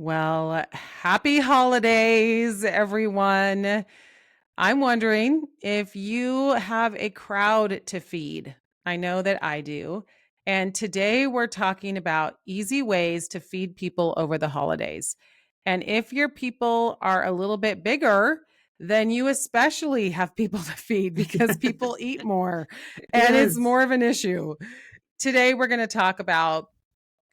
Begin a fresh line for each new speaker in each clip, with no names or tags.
Well, happy holidays, everyone. I'm wondering if you have a crowd to feed. I know that I do. And today we're talking about easy ways to feed people over the holidays. And if your people are a little bit bigger, then you especially have people to feed because people eat more and it's
Yes.
more of an issue. Today we're going to talk about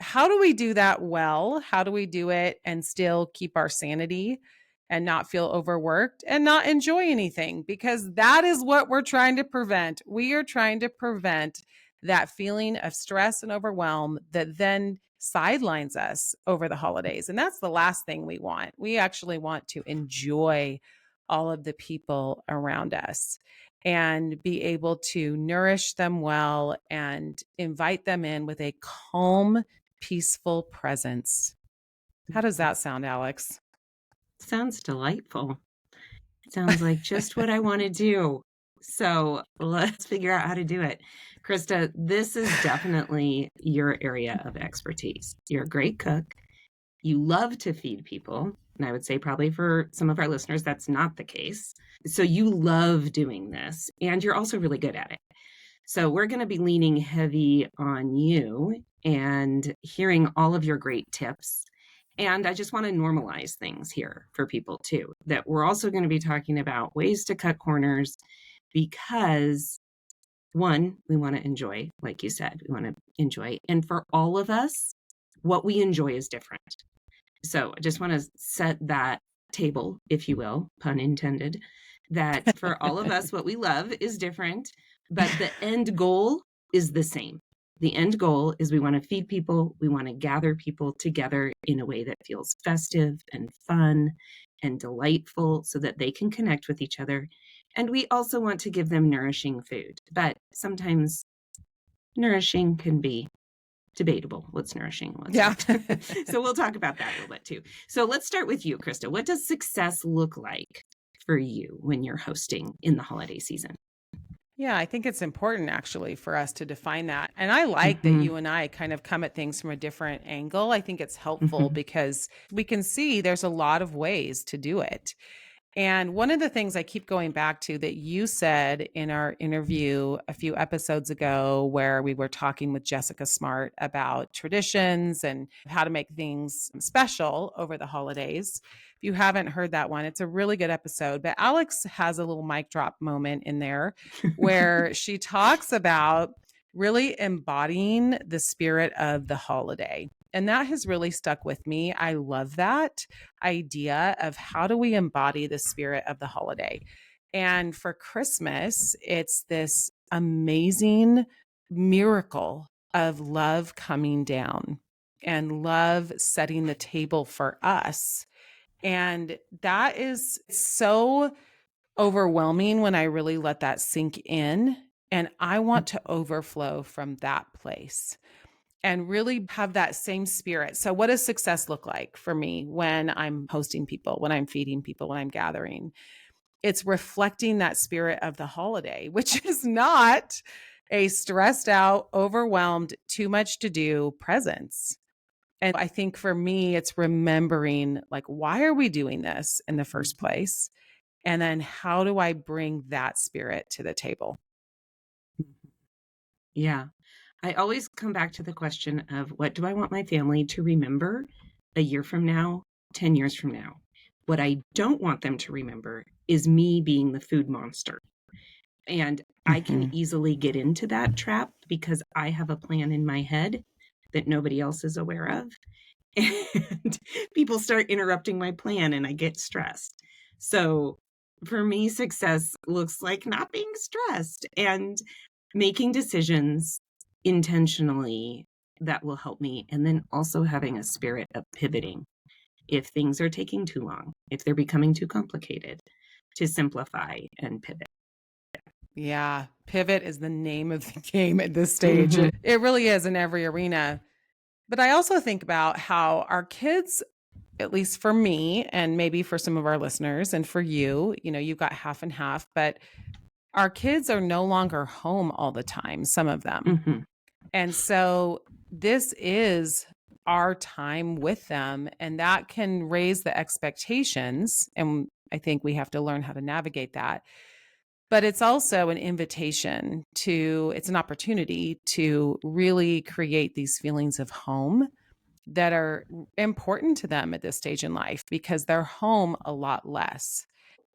how do we do that well? How do we do it and still keep our sanity and not feel overworked and not enjoy anything? Because that is what we're trying to prevent. We are trying to prevent that feeling of stress and overwhelm that then sidelines us over the holidays. And that's the last thing we want. We actually want to enjoy all of the people around us and be able to nourish them well and invite them in with a calm, peaceful presence. How does that sound, Alex?
Sounds delightful. Sounds like just what I want to do. So let's figure out how to do it. Krista, this is definitely your area of expertise. You're a great cook. You love to feed people. And I would say probably for some of our listeners, that's not the case. So you love doing this and you're also really good at it. So we're going to be leaning heavy on you and hearing all of your great tips. And I just want to normalize things here for people too, that we're also going to be talking about ways to cut corners because one, we want to enjoy, like you said, we want to enjoy. And for all of us, what we enjoy is different. So I just want to set that table, if you will, pun intended, that for all of us, what we love is different, but the end goal is the same. The end goal is we want to feed people. We want to gather people together in a way that feels festive and fun and delightful so that they can connect with each other. And we also want to give them nourishing food. But sometimes nourishing can be debatable. What's nourishing? What's
Yeah.
not? So we'll talk about that a little bit too. So let's start with you, Krista. What does success look like for you when you're hosting in the holiday season?
Yeah, I think it's important actually for us to define that. And I like that
Mm-hmm.
you and I kind of come at things from a different angle. I think it's helpful
Mm-hmm.
because we can see there's a lot of ways to do it. And one of the things I keep going back to that you said in our interview a few episodes ago, where we were talking with Jessica Smart about traditions and how to make things special over the holidays. If you haven't heard that one, it's a really good episode. But Alex has a little mic drop moment in there where she talks about really embodying the spirit of the holiday. And that has really stuck with me. I love that idea of how do we embody the spirit of the holiday. And for Christmas, it's this amazing miracle of love coming down and love setting the table for us. And that is so overwhelming when I really let that sink in. And I want to overflow from that place and really have that same spirit. So, what does success look like for me when I'm hosting people, when I'm feeding people, when I'm gathering? It's reflecting that spirit of the holiday, which is not a stressed out, overwhelmed, too much to do presence. And I think for me, it's remembering like, why are we doing this in the first place? And then how do I bring that spirit to the table?
Yeah. I always come back to the question of what do I want my family to remember a year from now, 10 years from now? What I don't want them to remember is me being the food monster. And I can
Mhm.
easily get into that trap because I have a plan in my head that nobody else is aware of. And people start interrupting my plan and I get stressed. So for me, success looks like not being stressed and making decisions intentionally that will help me. And then also having a spirit of pivoting if things are taking too long, if they're becoming too complicated, to simplify and pivot.
Yeah, pivot is the name of the game at this stage.
Mm-hmm.
It really is in every arena. But I also think about how our kids, at least for me, and maybe for some of our listeners and for you, you've got half and half, but our kids are no longer home all the time, some of them.
Mm-hmm.
And so this is our time with them, and that can raise the expectations. And I think we have to learn how to navigate that. But it's also an invitation to, it's an opportunity to really create these feelings of home that are important to them at this stage in life because they're home a lot less.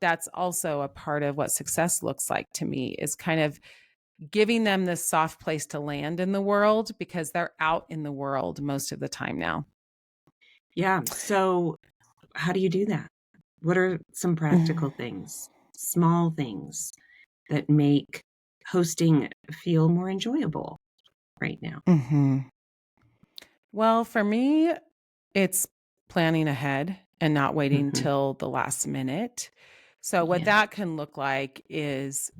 That's also a part of what success looks like to me, is kind of giving them this soft place to land in the world because they're out in the world most of the time now.
Yeah. So how do you do that? What are some practical things, small things that make hosting feel more enjoyable right now?
Mm-hmm. Well, for me, it's planning ahead and not waiting
Hmm.
till the last minute. So, what
Yeah.
that can look like is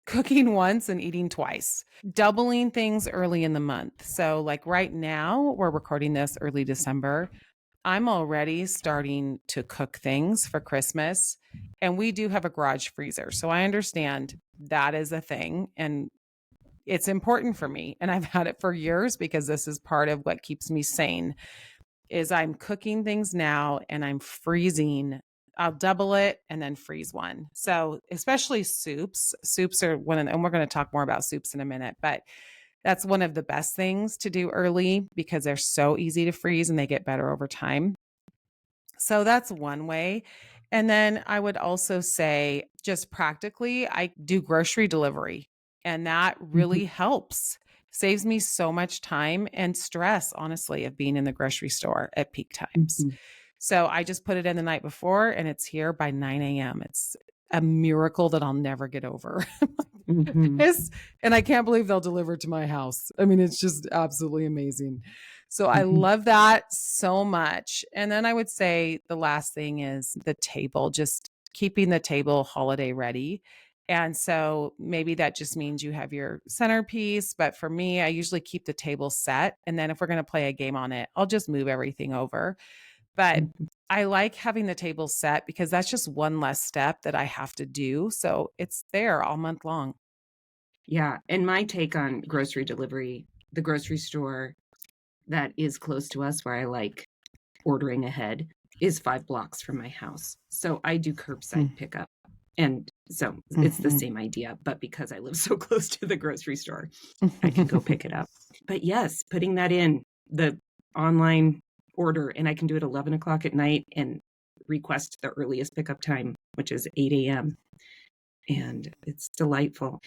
cooking once and eating twice, doubling things early in the month. So, like right now, we're recording this early December. I'm already starting to cook things for Christmas. And we do have a garage freezer. So, I understand that is a thing. And it's important for me. And I've had it for years because this is part of what keeps me sane is I'm cooking things now and I'm freezing. I'll double it and then freeze one. So, especially soups. Soups are one of, and we're going to talk more about soups in a minute, but that's one of the best things to do early because they're so easy to freeze and they get better over time. So that's one way. And then I would also say, just practically, I do grocery delivery, and that
Hmm.
really helps. Saves me so much time and stress, honestly, of being in the grocery store at peak times.
Hmm.
So I just put it in the night before and it's here by 9 a.m. It's a miracle that I'll never get over.
Hmm.
It's, and I can't believe they'll deliver to my house. I mean, it's just absolutely amazing. So I
Hmm.
love that so much. And then I would say the last thing is the table, just keeping the table holiday ready. And so maybe that just means you have your centerpiece. But for me, I usually keep the table set. And then if we're going to play a game on it, I'll just move everything over. But
Hmm.
I like having the table set because that's just one less step that I have to do. So it's there all month long.
Yeah. And my take on grocery delivery, the grocery store that is close to us where I like ordering ahead is 5 blocks from my house. So I do curbside pickup. And so it's the
Mm-hmm.
same idea, but because I live so close to the grocery store, I can go pick it up. But yes, putting that in the online order, and I can do it 11 o'clock at night and request the earliest pickup time, which is 8 a.m. And it's delightful.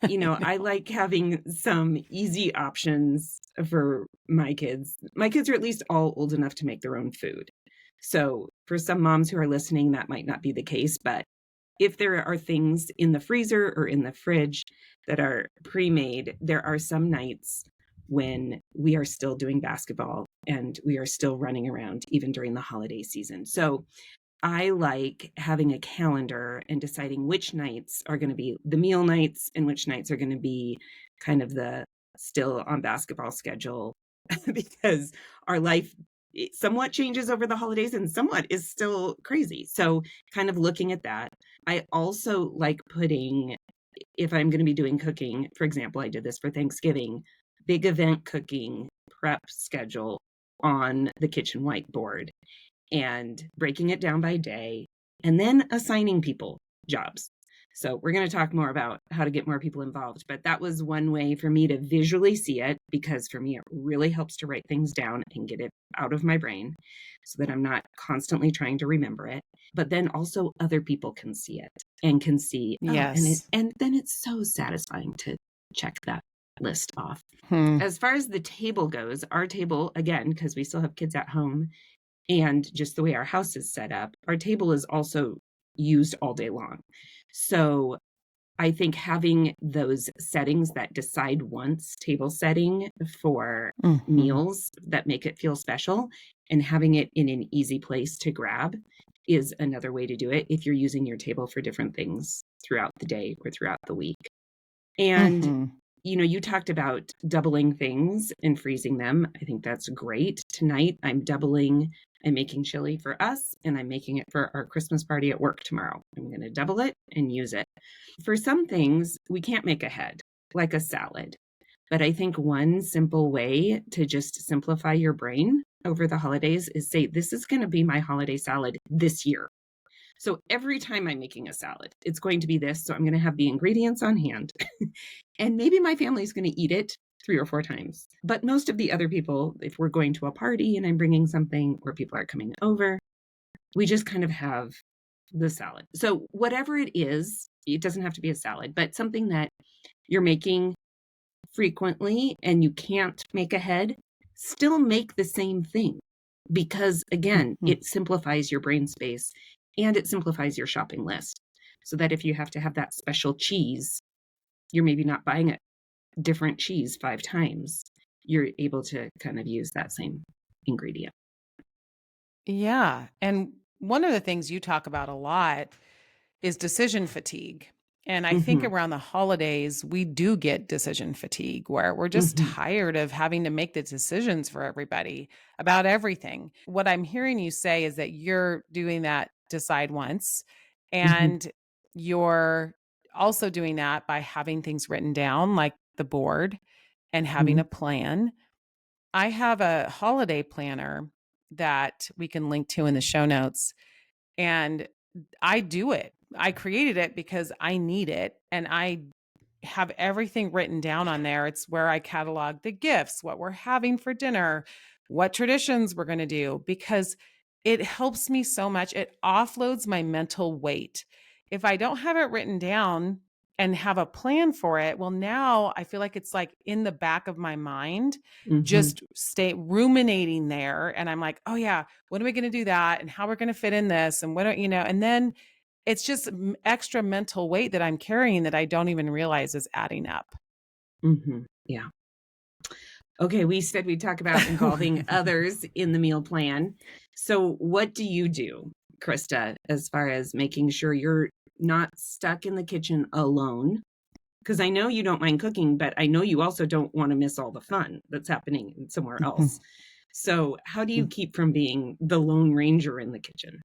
You know, I like having some easy options for my kids. My kids are at least all old enough to make their own food. So for some moms who are listening, that might not be the case. But if there are things in the freezer or in the fridge that are pre-made, there are some nights when we are still doing basketball and we are still running around even during the holiday season. So I like having a calendar and deciding which nights are going to be the meal nights and which nights are going to be kind of the still on basketball schedule because our life somewhat changes over the holidays and somewhat is still crazy. So, kind of looking at that. I also like putting, if I'm going to be doing cooking, for example, I did this for Thanksgiving, big event cooking prep schedule on the kitchen whiteboard and breaking it down by day, and then assigning people jobs. So, we're going to talk more about how to get more people involved, but that was one way for me to visually see it because for me, it really helps to write things down and get it out of my brain so that I'm not constantly trying to remember it. But then also other people can see it and can see, oh,
Yes.
and then it's so satisfying to check that list off.
Hmm.
As far as the table goes, our table, again, because we still have kids at home, and just the way our house is set up, our table is also used all day long. So I think having those settings that decide once table setting for
Hmm.
meals that make it feel special and having it in an easy place to grab is another way to do it if you're using your table for different things throughout the day or throughout the week. And
Hmm.
you know, you talked about doubling things and freezing them. I think that's great. Tonight, I'm making chili for us and I'm making it for our Christmas party at work tomorrow. I'm going to double it and use it. For some things, we can't make ahead, like a salad. But I think one simple way to just simplify your brain over the holidays is say, this is going to be my holiday salad this year. So every time I'm making a salad, it's going to be this. So I'm going to have the ingredients on hand. And maybe my family's going to eat it 3 or 4 times. But most of the other people, if we're going to a party and I'm bringing something or people are coming over, we just kind of have the salad. So whatever it is, it doesn't have to be a salad, but something that you're making frequently and you can't make ahead, still make the same thing. Because again,
Mhm.
it simplifies your brain space and it simplifies your shopping list. So that if you have to have that special cheese, you're maybe not buying a different cheese 5 times. You're able to kind of use that same ingredient.
Yeah. And one of the things you talk about a lot is decision fatigue. And I think
Mm-hmm.
around the holidays, we do get decision fatigue where we're just
Mm-hmm.
tired of having to make the decisions for everybody about everything. What I'm hearing you say is that you're doing that decide once,
Mm-hmm.
and you're also doing that by having things written down, like the board, and having
Mm-hmm.
a plan. I have a holiday planner that we can link to in the show notes. And I do it. I created it because I need it. And I have everything written down on there. It's where I catalog the gifts, what we're having for dinner, what traditions we're going to do, because it helps me so much. It offloads my mental weight. If I don't have it written down and have a plan for it, well, now I feel like it's like in the back of my mind,
Mm-hmm.
just stay ruminating there. And I'm like, oh, yeah, when are we going to do that? And how we're going to fit in this? And what, and then it's just extra mental weight that I'm carrying that I don't even realize is adding up.
Mm-hmm. Yeah. Okay, we said we'd talk about involving others in the meal plan. So, what do you do, Krista, as far as making sure you're not stuck in the kitchen alone? Because I know you don't mind cooking, but I know you also don't want to miss all the fun that's happening somewhere else. So, how do you keep from being the Lone Ranger in the kitchen?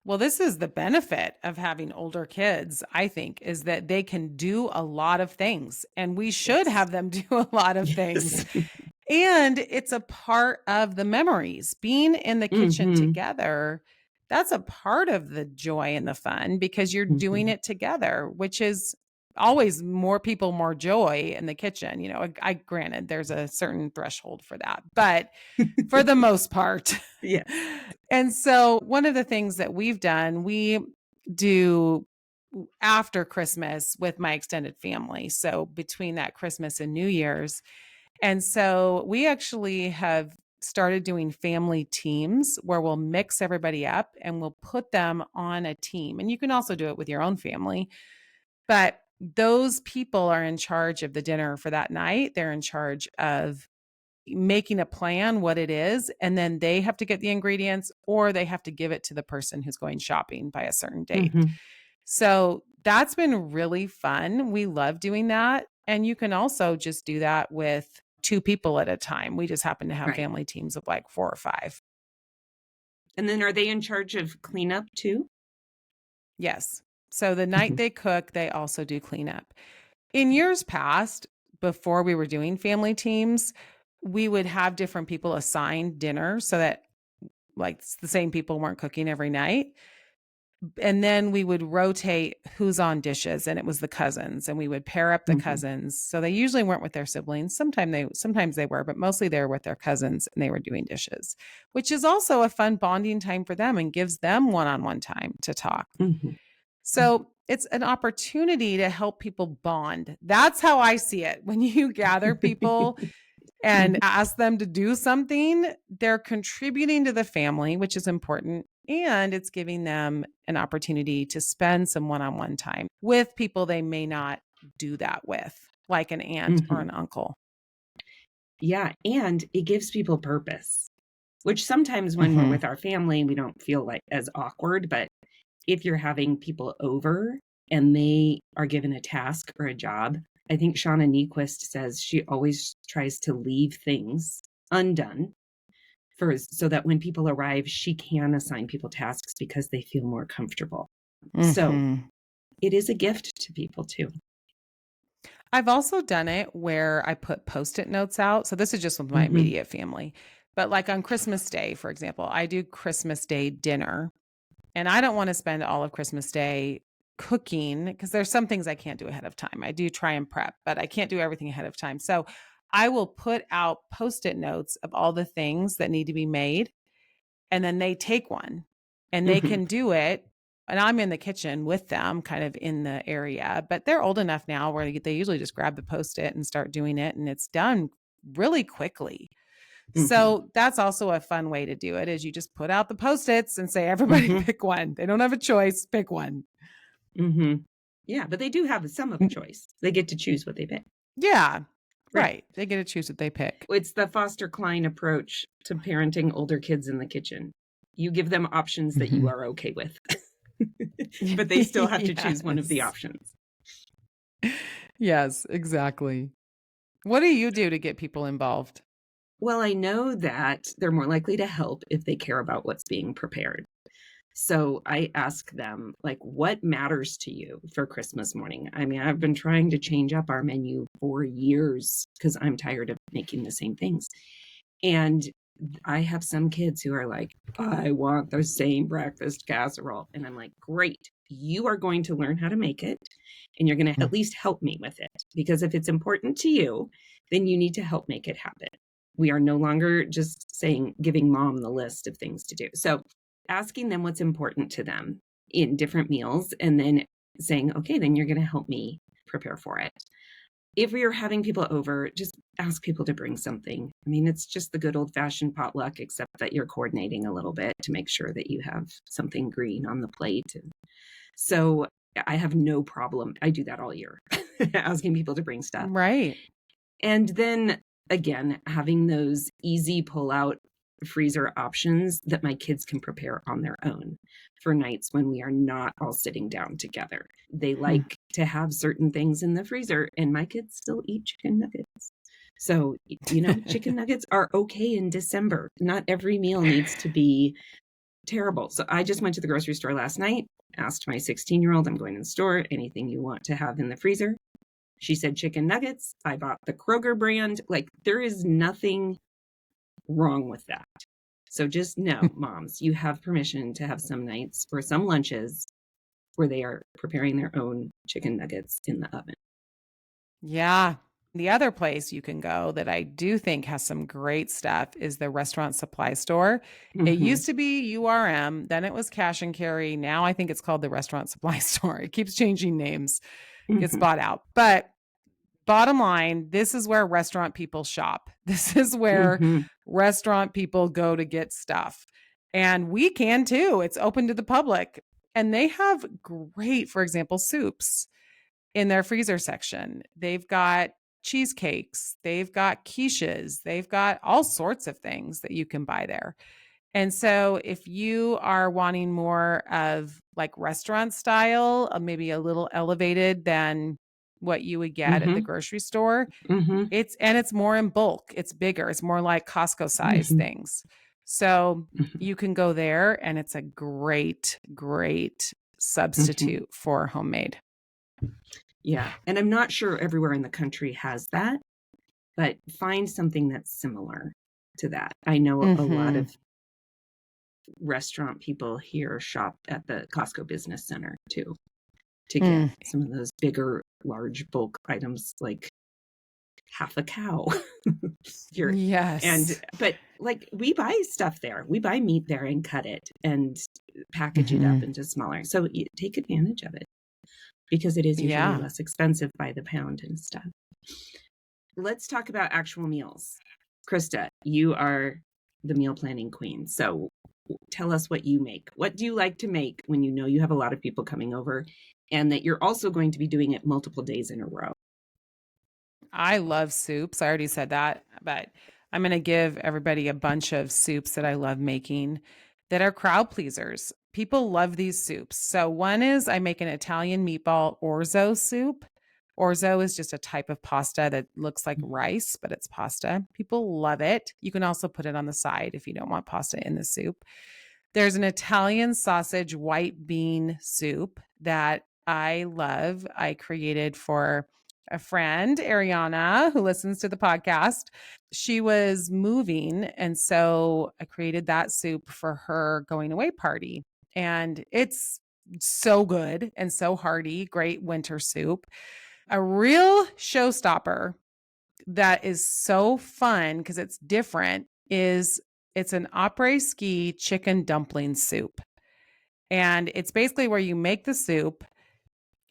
Well, this is the benefit of having older kids, I think, is that they can do a lot of things, and we should
Yes.
have them do a lot of things.
Yes.
And it's a part of the memories. Being in the kitchen
Mm-hmm.
together, that's a part of the joy and the fun because you're doing
Mm-hmm.
it together, which is always more people, more joy in the kitchen. I granted there's a certain threshold for that, but for the most part.
Yeah.
And so one of the things that we've done, we do after Christmas with my extended family. So between that Christmas and New Year's, and so we actually have started doing family teams where we'll mix everybody up and we'll put them on a team. And you can also do it with your own family, but those people are in charge of the dinner for that night. They're in charge of making a plan what it is, and then they have to get the ingredients or they have to give it to the person who's going shopping by a certain date.
Mm-hmm.
So that's been really fun. We love doing that. And you can also just do that with two people at a time. We just happen to have
Right.
family teams of like 4 or 5.
And then are they in charge of cleanup too?
Yes. So the night
Mhm.
they cook, they also do cleanup. In years past, before we were doing family teams, we would have different people assigned dinner so that like the same people weren't cooking every night. And then we would rotate who's on dishes, and it was the cousins, and we would pair up the
Mhm.
cousins. So they usually weren't with their siblings. Sometimes they were, but mostly they were with their cousins and they were doing dishes, which is also a fun bonding time for them and gives them one-on-one time to talk.
Mhm.
So it's an opportunity to help people bond. That's how I see it. When you gather people and ask them to do something, they're contributing to the family, which is important. And it's giving them an opportunity to spend some one on one time with people they may not do that with, like an aunt or
Mhm.
an uncle.
Yeah, and it gives people purpose, which sometimes when we're
Mhm.
with our family, we don't feel like as awkward, but if you're having people over and they are given a task or a job, I think Shauna Niequist says she always tries to leave things undone for so that when people arrive, she can assign people tasks because they feel more comfortable. So
Mhm.
it is a gift to people too.
I've also done it where I put post-it notes out. So this is just with my
Hmm.
immediate family. But like on Christmas Day, for example, I do Christmas Day dinner, and I don't want to spend all of Christmas Day cooking because there's some things I can't do ahead of time. I do try and prep, but I can't do everything ahead of time. So I will put out Post-it notes of all the things that need to be made, and then they take one and they
Mm-hmm.
can do it. And I'm in the kitchen with them, kind of in the area, but they're old enough now where they usually just grab the Post-it and start doing it, and it's done really quickly.
Mm-hmm.
So that's also a fun way to do it, is you just put out the Post-its and say, everybody
Mm-hmm.
pick one. They don't have a choice, pick one.
Mm-hmm. Yeah, but they do have some of a choice. They get to choose what they pick.
Yeah,
Right.
right. They get to choose what they pick.
It's the Foster Klein approach to parenting older kids in the kitchen. You give them options that you are okay with, but they still have to choose one of the
Yes.
options.
Yes, exactly. What do you do to get people involved?
Well, I know that they're more likely to help if they care about what's being prepared. So I ask them, like, what matters to you for Christmas morning? I mean, I've been trying to change up our menu for years because I'm tired of making the same things. And I have some kids who are like, I want the same breakfast casserole. And I'm like, great. You are going to learn how to make it, and you're going to at least help me with it. Because if it's important to you, then you need to help make it happen. We are no longer just saying, giving mom the list of things to do. So asking them what's important to them in different meals, and then saying, okay, then you're going to help me prepare for it. If we are having people over, just ask people to bring something. I mean, it's just the good old fashioned potluck, except that you're coordinating a little bit to make sure that you have something green on the plate. And so I have no problem. I do that all year, asking people to bring stuff.
Right.
And then again, having those easy pull out freezer options that my kids can prepare on their own for nights when we are not all sitting down together. They like to have certain things in the freezer, and my kids still eat chicken nuggets. So, chicken nuggets are okay in December. Not every meal needs to be terrible. So I just went to the grocery store last night, asked my 16-year-old, I'm going to the store, anything you want to have in the freezer? She said chicken nuggets. I bought the Kroger brand. Like, there is nothing wrong with that. So just know, moms, you have permission to have some nights or some lunches where they are preparing their own chicken nuggets in the oven.
Yeah. The other place you can go that I do think has some great stuff is the restaurant supply store. It
Mm-hmm.
used to be URM, then it was Cash and Carry. Now I think it's called the restaurant supply store. It keeps changing names, gets
Mm-hmm.
bought out. But bottom line, this is where restaurant people shop. This is where
Mm-hmm.
restaurant people go to get stuff. And we can too. It's open to the public. And they have great, for example, soups in their freezer section. They've got cheesecakes, they've got quiches, they've got all sorts of things that you can buy there. And so if you are wanting more of like restaurant style, maybe a little elevated than what you would get at the
Mm-hmm.
grocery store,
Mm-hmm.
it's more in bulk, it's bigger, it's more like Costco size
Mm-hmm.
things. So
Mm-hmm.
you can go there, and it's a great
Mm-hmm.
substitute for homemade.
Yeah. And I'm not sure everywhere in the country has that, but find something that's similar to that. I know a lot
Mm-hmm.
of restaurant people here shop at the Costco Business Center too, to get
Mm.
some of those bigger, large bulk items like half a cow. Here.
Yes.
But like, we buy stuff there. We buy meat there and cut it and package it up
Mm-hmm.
into smaller. So you take advantage of it because it is usually
Yeah.
less expensive by the pound and stuff. Let's talk about actual meals. Krista, you are the meal planning queen. So tell us what you make. What do you like to make when you know you have a lot of people coming over and that you're also going to be doing it multiple days in a row?
I love soups. I already said that, but I'm going to give everybody a bunch of soups that I love making that are crowd pleasers. People love these soups. So one is I make an Italian meatball orzo soup. Orzo is just a type of pasta that looks like rice, but it's pasta. People love it. You can also put it on the side if you don't want pasta in the soup. There's an Italian sausage white bean soup that I love. I created for a friend, Ariana, who listens to the podcast. She was moving. And so I created that soup for her going away party. And it's so good and so hearty, great winter soup. A real showstopper that is so fun because it's different is it's an après-ski chicken dumpling soup. And it's basically where you make the soup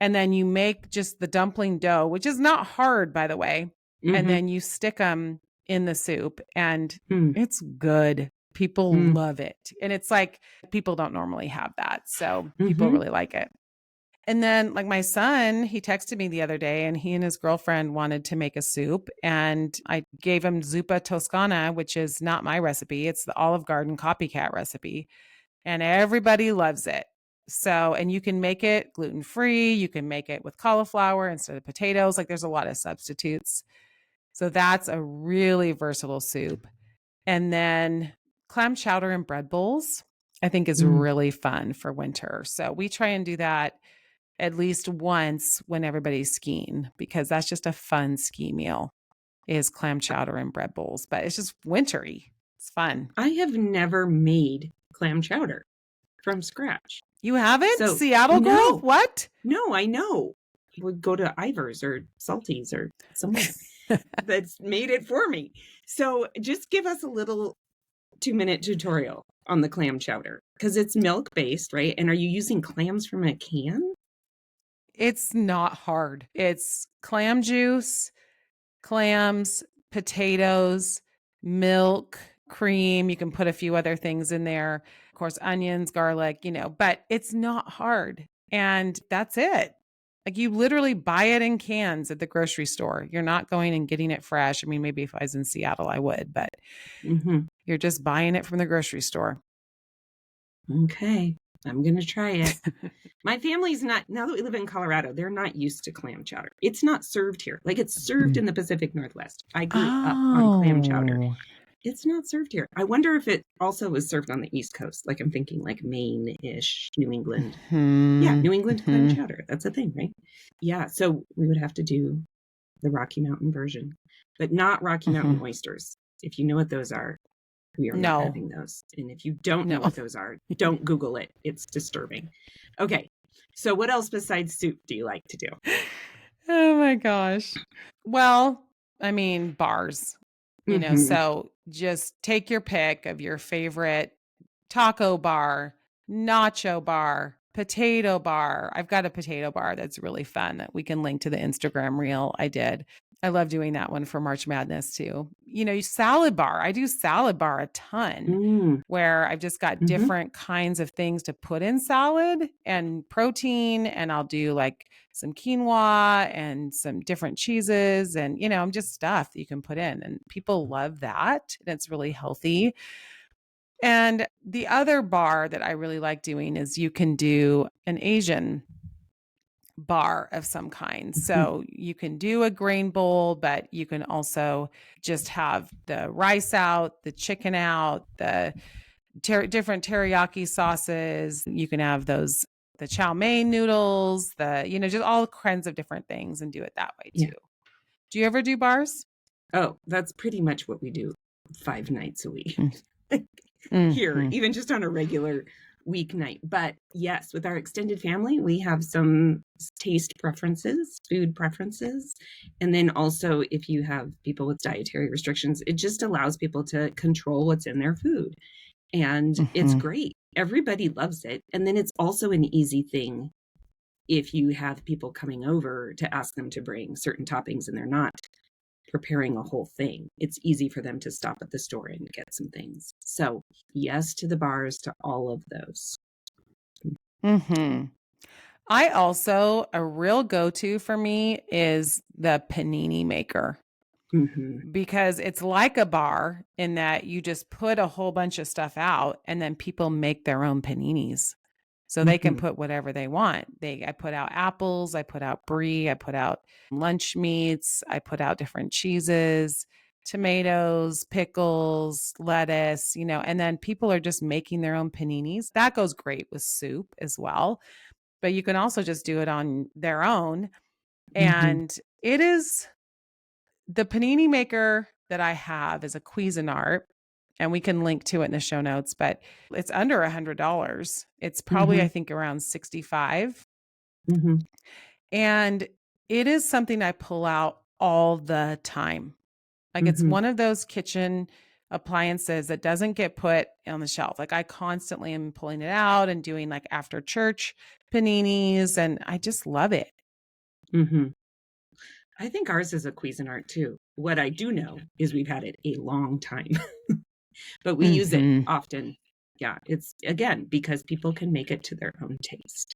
and then you make just the dumpling dough, which is not hard, by the way. And then you stick them in the soup and it's good. People love it. And it's like people don't normally have that. So people really like it. And then, like my son, he texted me the other day and he and his girlfriend wanted to make a soup. And I gave him zuppa toscana, which is not my recipe. It's the Olive Garden copycat recipe. And everybody loves it. So, and you can make it gluten free. You can make it with cauliflower instead of potatoes. Like there's a lot of substitutes. So that's a really versatile soup. And then clam chowder and bread bowls, I think is really fun for winter. So we try and do that at least once when everybody's skiing, because that's just a fun ski meal is clam chowder and bread bowls, but it's just wintry. It's fun.
I have never made clam chowder from scratch.
You haven't?
So,
Seattle girl?
no.
What?
No, I know. Would go to Ivar's or Salty's or somewhere that's made it for me. So just give us a little 2-minute tutorial on the clam chowder because it's milk based, right? And are you using clams from a can?
It's not hard. It's clam juice, clams, potatoes, milk, cream. You can put a few other things in there. Of course, onions, garlic, but it's not hard. And that's it. Like you literally buy it in cans at the grocery store. You're not going and getting it fresh. I mean, maybe if I was in Seattle, I would, but you're just buying it from the grocery store.
Okay. I'm going to try it. My family's not, now that we live in Colorado, they're not used to clam chowder. It's not served here. Like it's served in the Pacific Northwest. I grew up on clam chowder. It's not served here. I wonder if it also was served on the East Coast. Like I'm thinking like Maine-ish, New England. Yeah, New England clam chowder. That's a thing, right? Yeah, so we would have to do the Rocky Mountain version, but not Rocky Mountain oysters. If you know what those are, we are not having those. And if you don't know what those are, don't Google it. It's disturbing. Okay. So what else besides soup do you like to do?
Oh my gosh. Well, I mean, bars, so just take your pick of your favorite taco bar, nacho bar, potato bar. I've got a potato bar that's really fun that we can link to the Instagram reel I did. I love doing that one for March Madness too. Salad bar. I do salad bar a ton where I've just got different kinds of things to put in salad and protein. And I'll do like some quinoa and some different cheeses and, just stuff that you can put in. And people love that. And it's really healthy. And the other bar that I really like doing is you can do an Asian bar of some kind. So you can do a grain bowl, but you can also just have the rice out, the chicken out, the different teriyaki sauces. You can have the chow mein noodles, just all kinds of different things and do it that way too. Yeah. Do you ever do bars?
Oh, that's pretty much what we do 5 nights a week here, even just on a regular weeknight. But yes, with our extended family, we have some taste preferences, food preferences. And then also if you have people with dietary restrictions, it just allows people to control what's in their food. And it's great. Everybody loves it. And then it's also an easy thing if you have people coming over to ask them to bring certain toppings and they're not preparing a whole thing. It's easy for them to stop at the store and get some things. So yes to the bars, to all of those.
I also, a real go-to for me is the panini maker. Because it's like a bar in that you just put a whole bunch of stuff out and then people make their own paninis. So they can put whatever they want. I put out apples, I put out brie, I put out lunch meats, I put out different cheeses, tomatoes, pickles, lettuce, and then people are just making their own paninis. That goes great with soup as well. But you can also just do it on their own. And It is the panini maker that I have is a Cuisinart, and we can link to it in the show notes, but it's under $100. It's probably, I
Mhm.
think, around 65.
Mhm.
And it is something I pull out all the time. Like it's
Mhm.
one of those kitchen appliances that doesn't get put on the shelf. Like I constantly am pulling it out and doing like after church paninis, and I just love it.
Mhm. I think ours is a Cuisinart too. What I do know is we've had it a long time, but we use it
Mhm.
often. Yeah, it's again because people can make it to their own taste.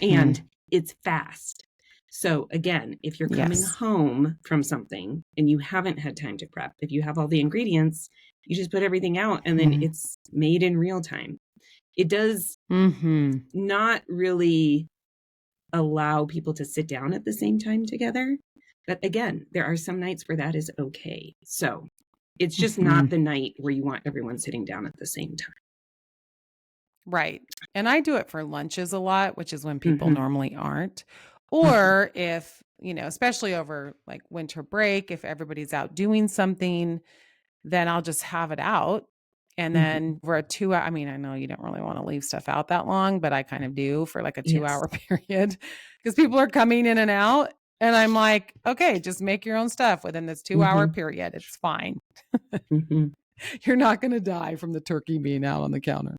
And
Mhm.
it's fast. So again, if you're coming
Yes.
home from something and you haven't had time to prep, if you have all the ingredients, you just put everything out and then
Mhm.
it's made in real time. It does
Mhm.
not really allow people to sit down at the same time together. But again, there are some nights where that is okay. So it's just not
Mhm.
the night where you want everyone sitting down at the same time.
Right. And I do it for lunches a lot, which is when people
Mm-hmm.
normally aren't.
Mm-hmm.
Or if, especially over like winter break, if everybody's out doing something, then I'll just have it out. And
Mm-hmm.
then for a 2 hour, I mean, I know you don't really want to leave stuff out that long, but I kind of do for like a
Yes.
2 hour period because people are coming in and out. And I'm like, okay, just make your own stuff within this 2 hour
Mm-hmm.
period. It's fine.
Mm-hmm.
You're not going to die from the turkey being out on the counter.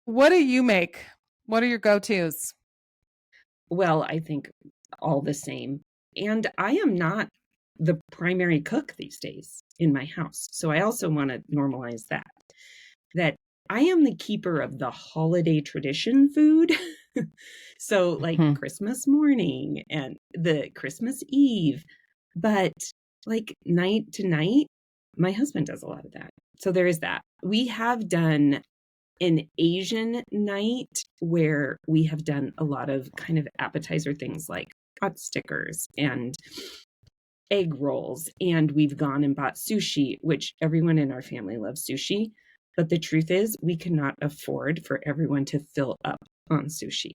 What do you make? What are your go-tos?
Well, I think all the same. And I am not the primary cook these days in my house. So I also want to normalize that I am the keeper of the holiday tradition food. So like
Mhm.
Christmas morning and the Christmas Eve, but like night to night, my husband does a lot of that. So there is that. We have done an Asian night where we have done a lot of kind of appetizer things like pot stickers and egg rolls. And we've gone and bought sushi, which everyone in our family loves sushi. But the truth is, we cannot afford for everyone to fill up on sushi.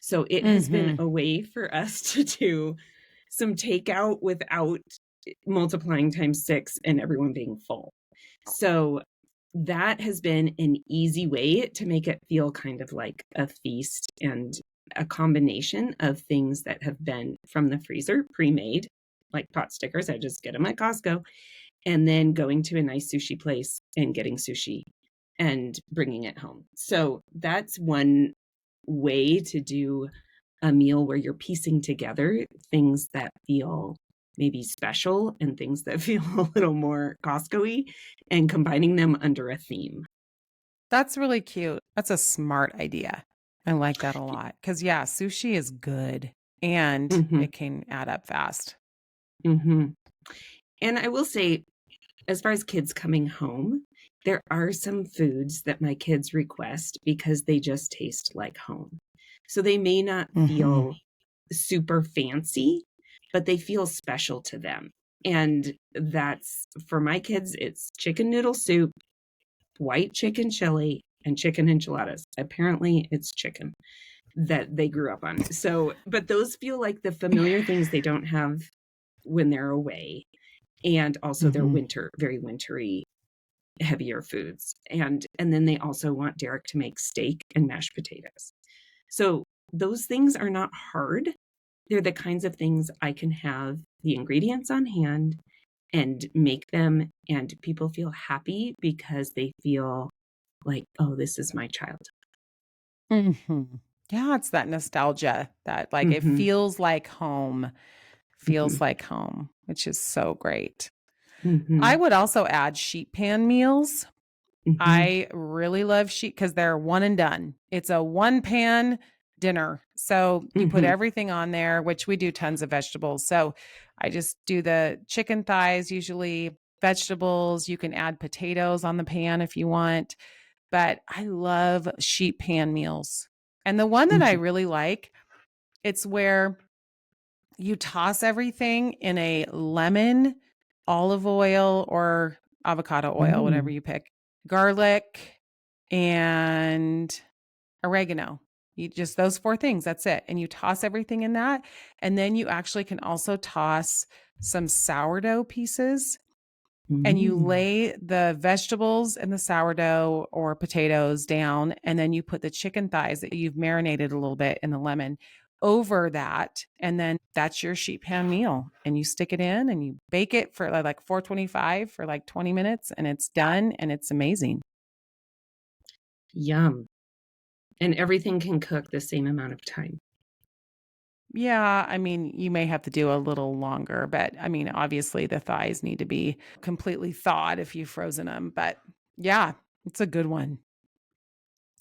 So it has been
Mhm.
a way for us to do some takeout without multiplying times six and everyone being full. So that has been an easy way to make it feel kind of like a feast and a combination of things that have been from the freezer pre-made, like pot stickers. I just get them at Costco, and then going to a nice sushi place and getting sushi and bringing it home. So that's one way to do a meal where you're piecing together things that feel maybe special and things that feel a little more Costco-y and combining them under a theme.
That's really cute. That's a smart idea. I like that a lot because, yeah, sushi is good and
Mm-hmm.
it can add up fast.
Mm-hmm. And I will say, as far as kids coming home, there are some foods that my kids request because they just taste like home. So they may not
Mhm.
feel super fancy, but they feel special to them. And that's for my kids, it's chicken noodle soup, white chicken chili, and chicken enchiladas. Apparently, it's chicken that they grew up on. So, but those feel like the familiar things they don't have when they're away. And also they're
Mhm.
very wintry, heavier foods. And then they also want Derek to make steak and mashed potatoes. So those things are not hard. They're the kinds of things I can have the ingredients on hand and make them, and people feel happy because they feel like, oh, this is my child.
Mhm. Yeah, it's that nostalgia that like it
Mm-hmm.
feels
Mm-hmm.
like home, which is so great. I
Mm-hmm.
would also add sheet pan meals.
Mm-hmm.
I really love sheet because they're one and done. It's a one pan dinner. So you put
Mm-hmm.
everything on there, which we do tons of vegetables. So I just do the chicken thighs, usually vegetables. You can add potatoes on the pan if you want, but I love sheet pan meals. And the one that I
Mm-hmm.
really like, it's where you toss everything in a lemon, olive oil, or avocado oil, whatever
Mm-hmm.
you pick, garlic, and oregano. You just those four things. That's it. And you toss everything in that. And then you actually can also toss some sourdough pieces and you
Mm.
lay the vegetables and the sourdough or potatoes down. And then you put the chicken thighs that you've marinated a little bit in the lemon over that. And then that's your sheet pan meal. And you stick it in and you bake it for like 425 for like 20 minutes and it's done and it's amazing.
Yum. And everything can cook the same amount of time.
Yeah, I mean, you may have to do a little longer, but I mean, obviously the thighs need to be completely thawed if you've frozen them. But yeah, it's a good one.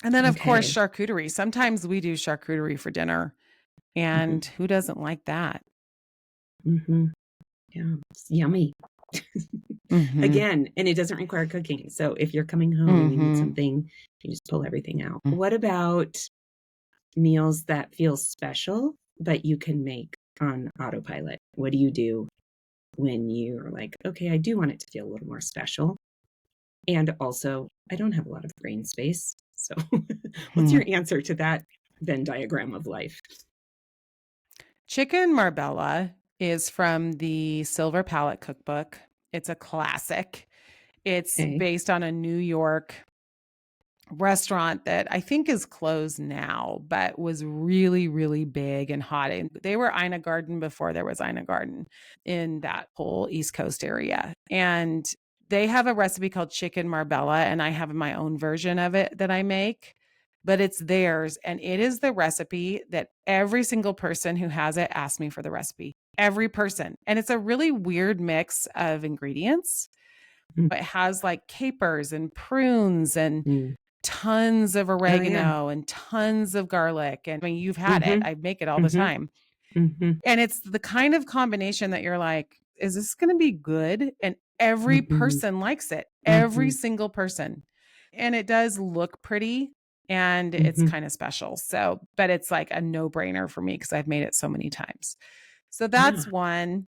And then, of course,
Okay.
charcuterie. Sometimes we do charcuterie for dinner,
Mm-hmm.
and who doesn't like that?
Mm-hmm. Yeah. It's yummy.
Mm-hmm.
Again, and it doesn't require cooking. So if you're coming home and you need
Mm-hmm.
something, you just pull everything out. What about meals that feel special, but you can make on autopilot? What do you do when you're like, okay, I do want it to feel a little more special? And also, I don't have a lot of brain space. So what's
Mm-hmm.
your answer to that Venn diagram of life?
Chicken marbella is from the Silver Palette cookbook. It's a classic. It's
Okay.
based on a New York restaurant that I think is closed now, but was really, really big and hot. And they were Ina Garden before there was Ina Garden in that whole East Coast area. And they have a recipe called chicken marbella, and I have my own version of it that I make, but it's theirs. And it is the recipe that every single person who has it asks me for the recipe. Every person. And it's a really weird mix of ingredients. It has like capers and prunes and
Mm-hmm.
tons of
Oh, yeah.
oregano and tons of garlic. And I mean, you've had it.
Mm-hmm.
I make it all the
Mm-hmm.
time.
Mm-hmm.
And it's the kind of combination that you're like, is this going to be good? And every
Mm-hmm.
person likes it, every
Mm-hmm.
single person. And it does look pretty and it's
Mm-hmm.
kind of special. So, but it's like a no brainer for me because I've made it so many times. So
Yeah.
that's one.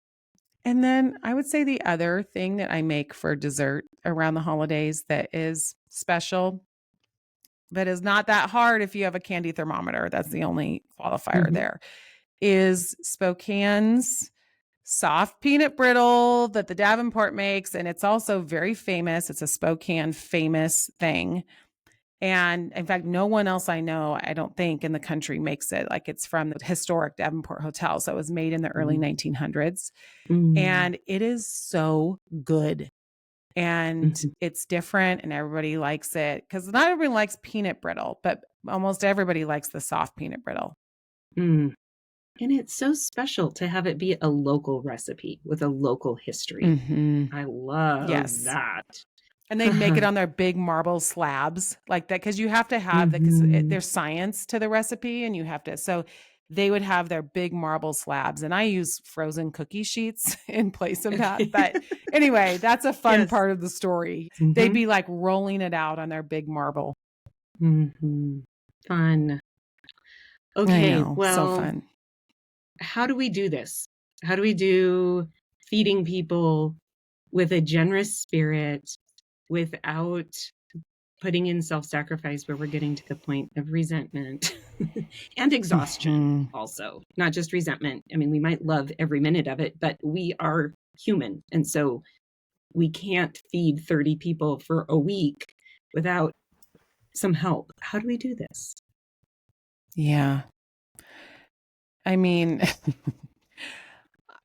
And then I would say the other thing that I make for dessert around the holidays that is special but is not that hard if you have a candy thermometer. That's the only qualifier
Mm-hmm.
there. Is Spokane's soft peanut brittle that the Davenport makes. And it's also very famous. It's a Spokane famous thing. And in fact, no one else I know, I don't think, in the country makes it. Like it's from the historic Davenport Hotel. So it was made in the early 1900s.
Mm-hmm.
And it is so good and
Mm-hmm.
it's different and everybody likes it because not everybody likes peanut brittle, but almost everybody likes the soft peanut brittle.
Mm. And it's so special to have it be a local recipe with a local history.
Mm-hmm.
I love
Yes.
that.
And they make it on their big marble slabs like that because you have to have that because
Mm-hmm.
there's science to the recipe and you have to. So they would have their big marble slabs and I use frozen cookie sheets in place of that. But anyway, that's a fun
Yes.
part of the story. They'd
Mm-hmm.
be like rolling it out on their big marble.
Mm-hmm. Fun.
I
Okay,
know. So
well,
fun.
how do we do this? How do we do feeding people with a generous spirit without putting in self-sacrifice where we're getting to the point of resentment and exhaustion
Mm-hmm.
also, not just resentment. I mean, we might love every minute of it, but we are human. And so we can't feed 30 people for a week without some help. How do we do this?
Yeah. I mean,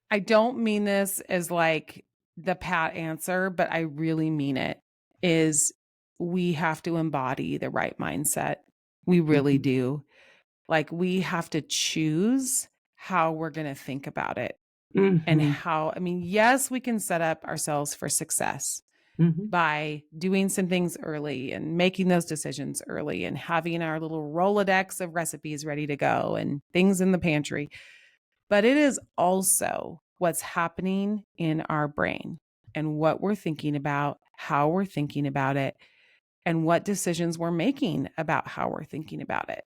I don't mean this as like the pat answer, but I really mean it is we have to embody the right mindset. We really
Mm-hmm.
do. Like we have to choose how we're going to think about it and
Mm-hmm.
how, I mean, yes, we can set up ourselves for success
Mm-hmm.
by doing some things early and making those decisions early and having our little Rolodex of recipes ready to go and things in the pantry. But it is also what's happening in our brain and what we're thinking about, how we're thinking about it, and what decisions we're making about how we're thinking about it.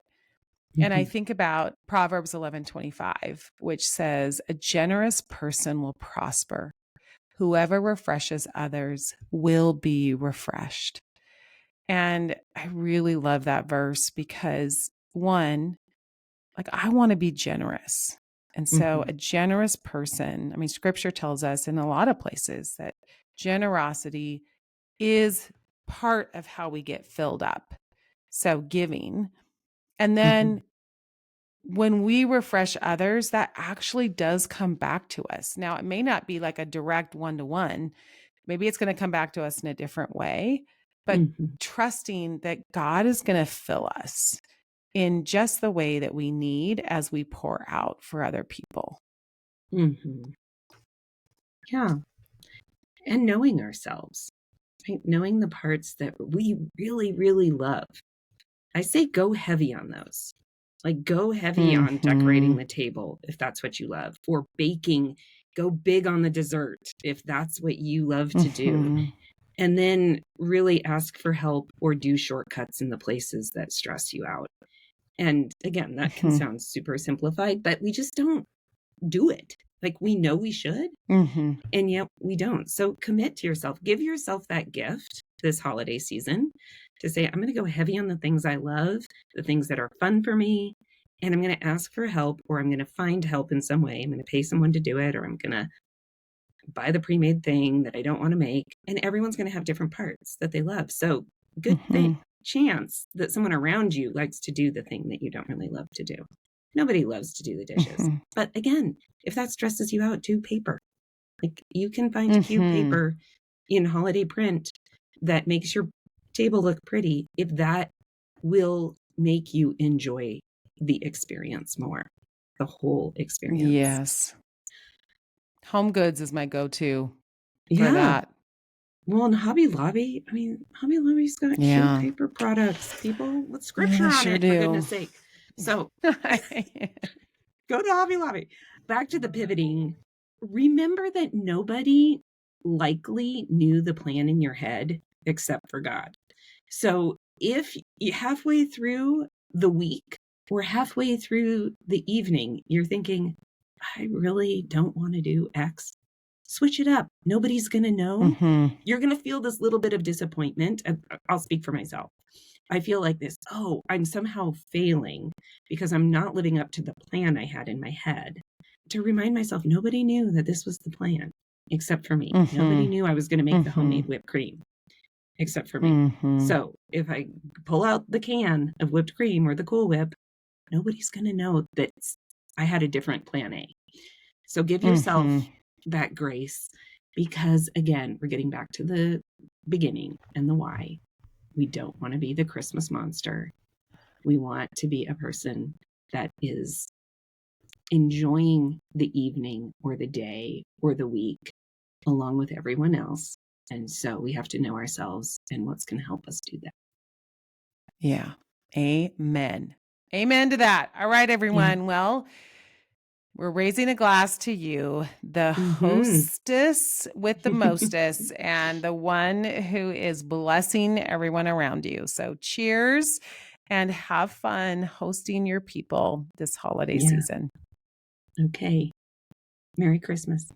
And I
Mm-hmm.
think about Proverbs 11:25, which says, "A generous person will prosper. Whoever refreshes others will be refreshed." And I really love that verse because one, like, I want to be generous. And so
Mm-hmm.
a generous person, I mean, scripture tells us in a lot of places that generosity is part of how we get filled up. So giving. And
Mm-hmm.
then when we refresh others, that actually does come back to us. Now, it may not be like a direct one to one. Maybe it's going to come back to us in a different way, but
Mm-hmm.
trusting that God is going to fill us in just the way that we need as we pour out for other people.
Mm-hmm. Yeah. And knowing ourselves, right? Knowing the parts that we really, really love. I say go heavy on those. Like go heavy on decorating
Mhm.
the table if that's what you love, or baking, go big on the dessert if that's what you love to do.
Mhm.
And then really ask for help or do shortcuts in the places that stress you out. And again, that can
Mhm.
sound super simplified, but we just don't do it. Like we know we should,
Mhm.
and yet we don't. So commit to yourself. Give yourself that gift this holiday season to say, I'm going to go heavy on the things I love, the things that are fun for me, and I'm going to ask for help, or I'm going to find help in some way. I'm going to pay someone to do it, or I'm going to buy the pre-made thing that I don't want to make. And everyone's going to have different parts that they love. So good
Mhm.
chance that someone around you likes to do the thing that you don't really love to do. Nobody loves to do the dishes.
Mhm.
But again, if that stresses you out, do paper. Like you can find cute
Mhm.
paper in holiday print that makes your table look pretty if that will make you enjoy the experience more, the whole experience.
Yes. Home Goods is my go-to for
Yeah.
that.
Well, and Hobby Lobby, I mean, Hobby Lobby's got cute
Yeah.
paper products, people with
Yeah,
scripture
they
on
sure
it, for
do.
goodness sake. So go to Hobby Lobby. Back to the pivoting. Remember that nobody likely knew the plan in your head except for God. So if you halfway through the week or halfway through the evening, you're thinking, I really don't want to do X, switch it up. Nobody's going to know.
Mhm.
You're going to feel this little bit of disappointment. I'll speak for myself. I feel like this, oh, I'm somehow failing because I'm not living up to the plan I had in my head. To remind myself, nobody knew that this was the plan except for me. Nobody
Mhm.
knew I was going to make the homemade
Mhm.
whipped cream except for me.
Mhm.
So if I pull out the can of whipped cream or the Cool Whip, nobody's going to know that I had a different plan A. So give yourself
Mhm.
that grace because, again, we're getting back to the beginning and the why. We don't want to be the Christmas monster. We want to be a person that is enjoying the evening or the day or the week along with everyone else. And so we have to know ourselves and what's going to help us do that.
Yeah. Amen. Amen to that. All right,
Yeah.
everyone. Well, we're raising a glass to you, the
Mm-hmm.
hostess with the mostest, and the one who is blessing everyone around you. So, cheers and have fun hosting your people this holiday
Yeah.
season.
Okay. Merry Christmas.